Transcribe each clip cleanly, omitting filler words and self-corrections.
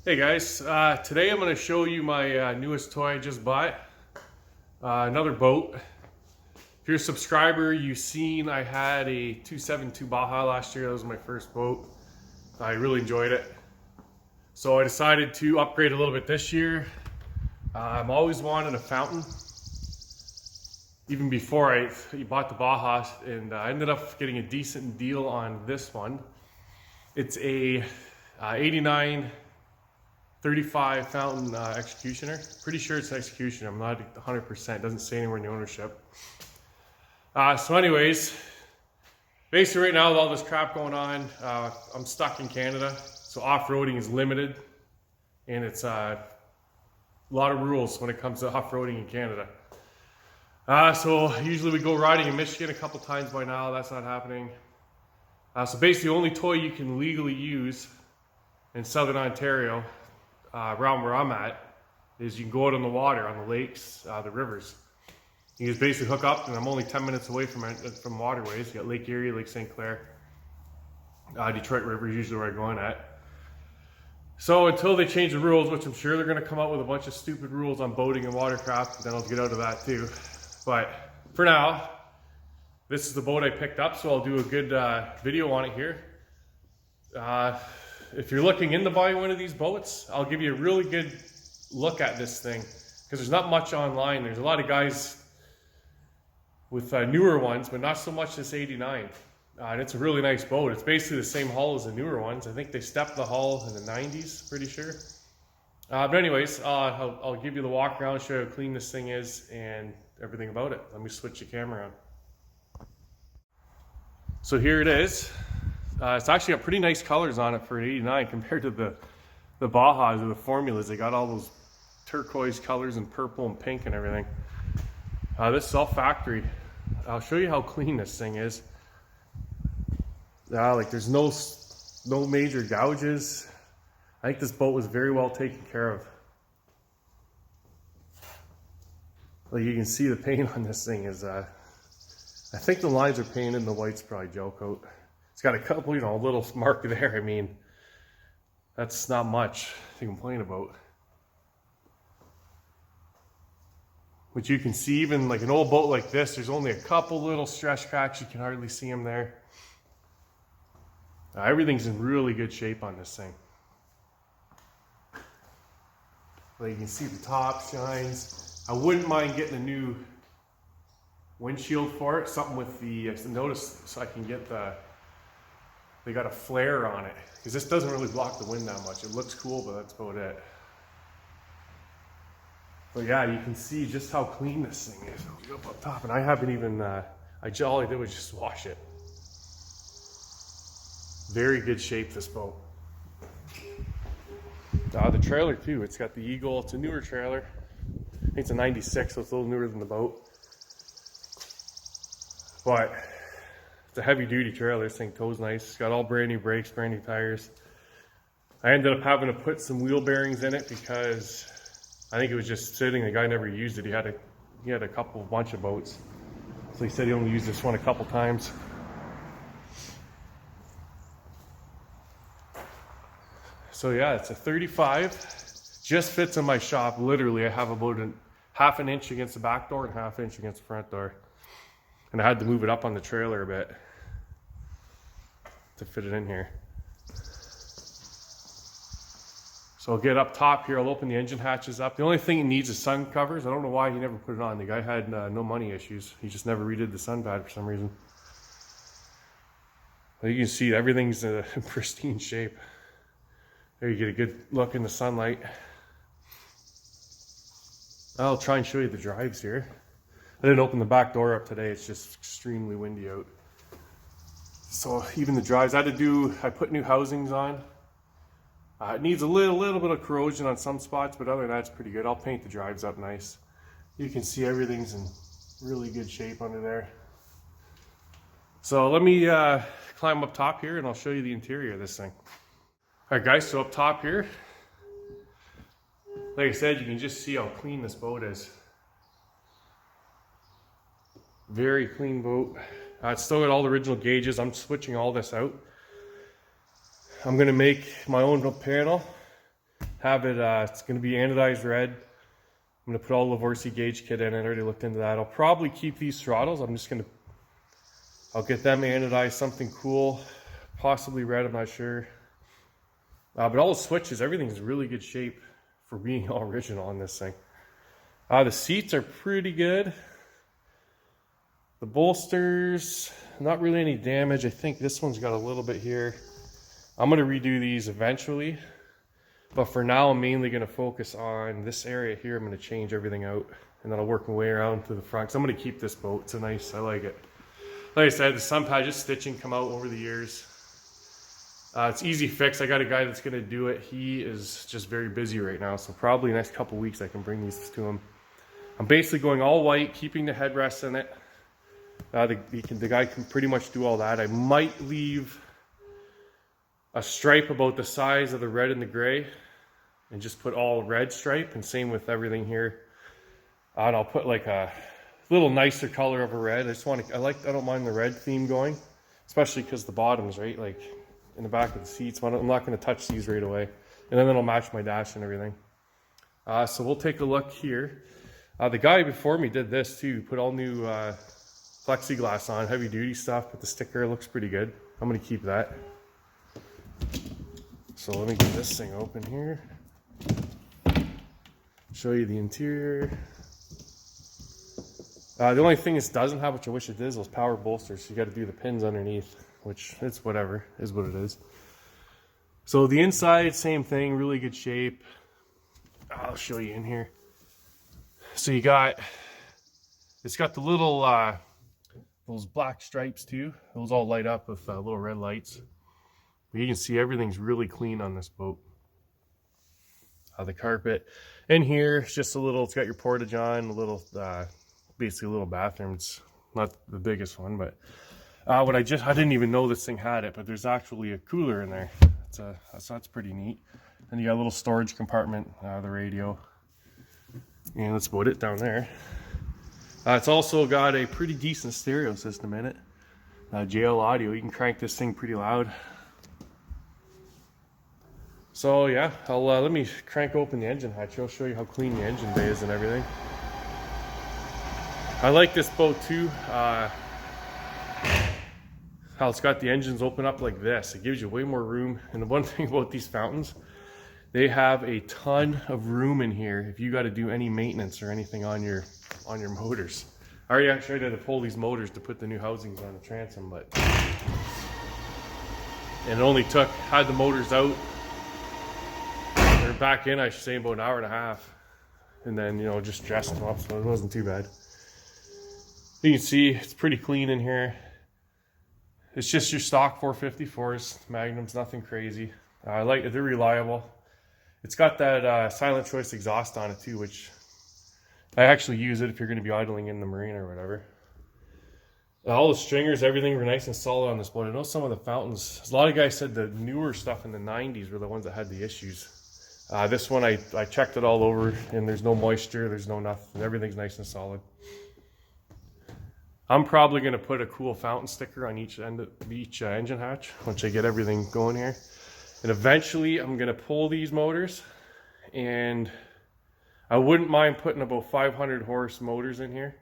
Hey guys, today I'm going to show you my newest toy I just bought. Another boat. If you're a subscriber, you've seen I had a 272 Baja last year. That was my first boat. I really enjoyed it. So I decided to upgrade a little bit this year. I'm always wanting a fountain. Even before I bought the Baja, and I ended up getting a decent deal on this one. It's a 89 35 fountain executioner. Pretty sure it's an executioner. I'm not 100%. Doesn't say anywhere in the ownership. So anyways, basically right now with all this crap going on, I'm stuck in Canada. So off-roading is limited. And it's a lot of rules when it comes to off-roading in Canada. So usually we go riding in Michigan a couple times by now. That's not happening. So basically the only toy you can legally use in Southern Ontario, around where I'm at, is you can go out on the water, on the lakes, the rivers. You just basically hook up, and I'm only 10 minutes away from waterways. You got Lake Erie, Lake St. Clair, Detroit River is usually where I'm going at. So until they change the rules, which I'm sure they're going to come out with a bunch of stupid rules on boating and watercraft, then I'll get out of that too. But for now, this is the boat I picked up, so I'll do a good video on it here. If you're looking into buying one of these boats, I'll give you a really good look at this thing, because there's not much online. There's a lot of guys with newer ones, but not so much this 89. And it's a really nice boat. It's basically the same hull as the newer ones. I think they stepped the hull in the 90s, pretty sure. But anyways, I'll give you the walk around, show you how clean this thing is and everything about it. Let me switch the camera on. So here it is. It's actually got pretty nice colors on it for an 89 compared to the Bajas or the formulas. They got all those turquoise colors and purple and pink and everything. This is all factory. I'll show you how clean this thing is. Like there's no major gouges. I think this boat was very well taken care of. Like you can see the paint on this thing is, I think the lines are painted and the white's probably gel coat. It's got a couple, a little mark there. I mean, that's not much to complain about. But you can see even like an old boat like this, there's only a couple little stretch cracks. You can hardly see them there. Everything's in really good shape on this thing. Like you can see the top shines. I wouldn't mind getting a new windshield for it. Something with the, notice so I can get they got a flare on it. Because this doesn't really block the wind that much. It looks cool, but that's about it. But yeah, you can see just how clean this thing is. I'll go up top, and I haven't even, all I did was just wash it. Very good shape, this boat. The trailer too, it's got the Eagle. It's a newer trailer. I think it's a 96, so it's a little newer than the boat. But it's a heavy duty trailer. This thing tows nice. It's got all brand new brakes, brand new tires. I ended up having to put some wheel bearings in it because I think it was just sitting. The guy never used it. He had a bunch of boats. So he said he only used this one a couple times. So yeah, it's a 35. Just fits in my shop. Literally, I have about half an inch against the back door and half inch against the front door. And I had to move it up on the trailer a bit to fit it in here. So I'll get up top here. I'll open the engine hatches up. The only thing it needs is sun covers. I don't know why he never put it on. The guy had no money issues. He just never redid the sun pad for some reason. But you can see everything's in pristine shape. There you get a good look in the sunlight. I'll try and show you the drives here. I didn't open the back door up today. It's just extremely windy out. So even the drives, I put new housings on. It needs a little bit of corrosion on some spots, but other than that, it's pretty good. I'll paint the drives up nice. You can see everything's in really good shape under there. So let me climb up top here and I'll show you the interior of this thing. All right guys, so up top here, like I said, you can just see how clean this boat is. Very clean boat. It's still got all the original gauges. I'm switching all this out. I'm gonna make my own panel. Have it, it's going to be anodized red. I'm going to put all the Livorsi gauge kit in. I already looked into that. I'll probably keep these throttles. I'll get them anodized, something cool, possibly red, I'm not sure. But all the switches, everything's in really good shape for being all original on this thing. The seats are pretty good. The bolsters, not really any damage. I think this one's got a little bit here. I'm going to redo these eventually. But for now, I'm mainly going to focus on this area here. I'm going to change everything out. And then I'll work my way around to the front. So I'm going to keep this boat. It's nice. I like it. Like I said, the sun pad, just stitching come out over the years. It's easy fix. I got a guy that's going to do it. He is just very busy right now. So probably the next couple weeks I can bring these to him. I'm basically going all white, keeping the headrest in it. The guy can pretty much do all that. I might leave a stripe about the size of the red and the gray and just put all red stripe, and same with everything here. And I'll put like a little nicer color of a red. I don't mind the red theme going, especially because the bottoms, right? Like in the back of the seats. I'm not going to touch these right away. And then it'll match my dash and everything. So we'll take a look here. The guy before me did this too. Put all new plexiglass on, heavy duty stuff, but the sticker looks pretty good. I'm going to keep that. So let me get this thing open here. Show you the interior. The only thing this doesn't have, which I wish it did, is those power bolsters. So you got to do the pins underneath, which it's whatever, is what it is. So the inside, same thing, really good shape. I'll show you in here. So it's got the little, those black stripes too. Those all light up with little red lights. But you can see everything's really clean on this boat. The carpet in here, it's just it's got your portage on, basically a little bathroom. It's not the biggest one, but I didn't even know this thing had it, but there's actually a cooler in there. So that's pretty neat. And you got a little storage compartment, the radio. And that's about it down there. It's also got a pretty decent stereo system in it. JL audio, you can crank this thing pretty loud. So yeah, let me crank open the engine hatch. I'll show you how clean the engine bay is and everything. I like this boat too. How it's got the engines open up like this. It gives you way more room. And the one thing about these fountains, they have a ton of room in here if you got to do any maintenance or anything on your motors. I already actually had to pull these motors to put the new housings on the transom, and it only had the motors out, or back in I should say, about an hour and a half, and then just dressed them up, so it wasn't too bad. You can see it's pretty clean in here. It's just your stock 454s, Magnums, nothing crazy. I like it, they're reliable. It's got that silent choice exhaust on it too, which I actually use it if you're going to be idling in the marina or whatever. All the stringers, everything were nice and solid on this boat. I know some of the fountains, a lot of guys said the newer stuff in the 90s were the ones that had the issues. This one, I checked it all over, and there's no moisture, there's no nothing. Everything's nice and solid. I'm probably going to put a cool fountain sticker on each end of each engine hatch once I get everything going here. And eventually I'm going to pull these motors, and I wouldn't mind putting about 500 horse motors in here.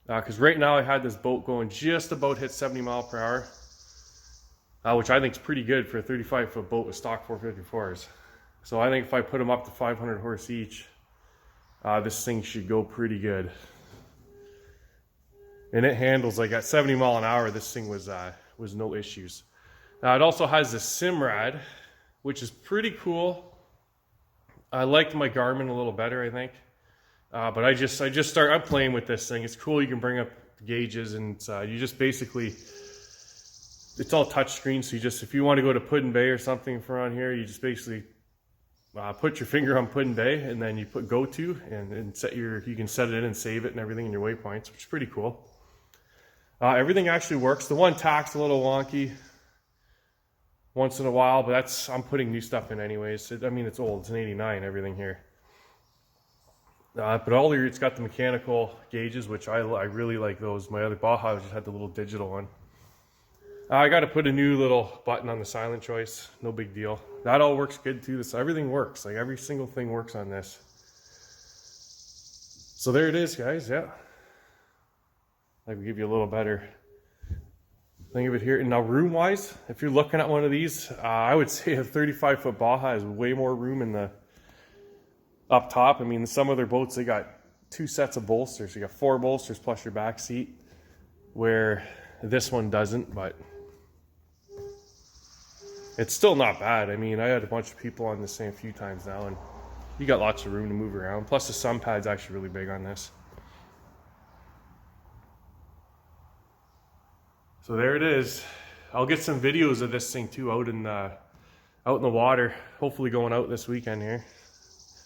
Because right now I had this boat going just about hit 70 mile per hour, which I think is pretty good for a 35-foot boat with stock 454s. So I think if I put them up to 500 horse each, this thing should go pretty good. And it handles, like at 70 mile an hour, this thing was no issues. Now it also has the Simrad, which is pretty cool. I liked my Garmin a little better, I think. But I'm playing with this thing. It's cool. You can bring up gauges, and you just basically, it's all touch screen. So if you want to go to Put in Bay or something from around here, you just basically put your finger on Put in Bay, and then you put go to, and you can set it in and save it and everything in your waypoints, which is pretty cool. Everything actually works. The one tack's a little wonky once in a while, but I'm putting new stuff in anyways. It's old. It's an 89, everything here. But it's got the mechanical gauges, which I really like those. My other Baja just had the little digital one. I got to put a new little button on the silent choice. No big deal. That all works good too. This, everything works. Like every single thing works on this. So there it is, guys. Yeah. I can give you a little better thing of it here. And now room wise, if you're looking at one of these, I would say a 35-foot Baja has way more room in the up top. I mean, some other boats, they got 2 sets of bolsters. You got 4 bolsters plus your back seat, where this one doesn't, but it's still not bad. I mean, I had a bunch of people on this thing a few times now, and you got lots of room to move around. Plus the sun pad's actually really big on this. So there it is. I'll get some videos of this thing too out in the water. Hopefully going out this weekend here.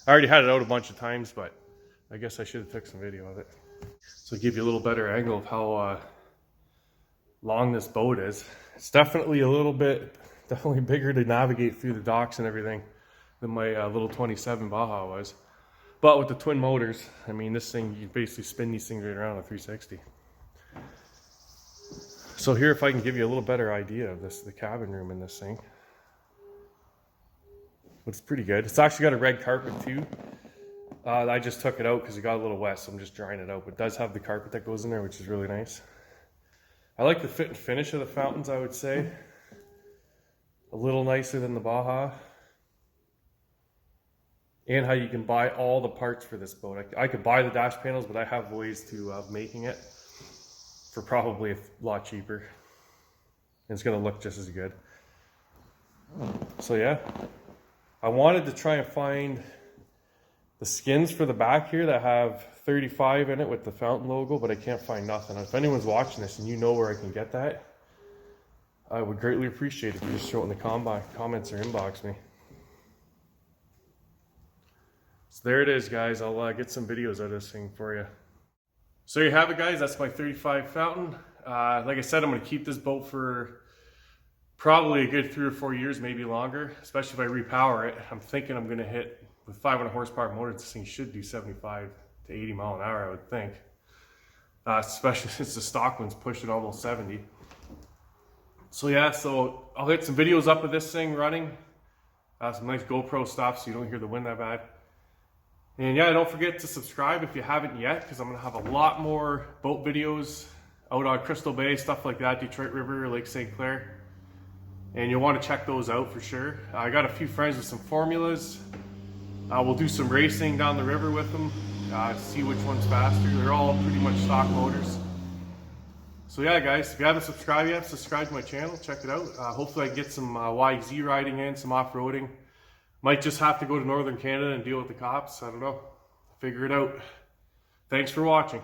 I already had it out a bunch of times, but I guess I should have took some video of it. So give you a little better angle of how long this boat is. It's definitely a little bit, definitely bigger to navigate through the docks and everything than my little 27 Baja was. But with the twin motors, I mean, this thing, you basically spin these things right around at 360. So here, if I can give you a little better idea of this, the cabin room in this thing. It's pretty good. It's actually got a red carpet too. I just took it out because it got a little wet, so I'm just drying it out. But it does have the carpet that goes in there, which is really nice. I like the fit and finish of the fountains, I would say. A little nicer than the Baja. And how you can buy all the parts for this boat. I could buy the dash panels, but I have ways to making it for probably a lot cheaper. And it's going to look just as good. So yeah, I wanted to try and find the skins for the back here that have 35 in it with the fountain logo, but I can't find nothing. If anyone's watching this and you know where I can get that, I would greatly appreciate it if you just show it in the comments or inbox me. So there it is, guys. I'll get some videos of this thing for you. So there you have it, guys. That's my 35 fountain. Like I said, I'm going to keep this boat for probably a good 3 or 4 years, maybe longer, especially if I repower it. I'm thinking I'm going to hit, with 500 horsepower motors, this thing should do 75 to 80 mile an hour, I would think. Especially since the stock one's pushing almost 70. So yeah, so I'll get some videos up of this thing running. Some nice GoPro stuff so you don't hear the wind that bad. And yeah, don't forget to subscribe if you haven't yet, because I'm going to have a lot more boat videos out on Crystal Bay, stuff like that, Detroit River, Lake St. Clair. And you'll want to check those out for sure. I got a few friends with some formulas. We'll do some racing down the river with them, see which one's faster. They're all pretty much stock motors. So yeah, guys, if you haven't subscribed yet, subscribe to my channel, check it out. Hopefully I can get some YZ riding in, some off-roading. Might just have to go to northern Canada and deal with the cops. I don't know. Figure it out. Thanks for watching.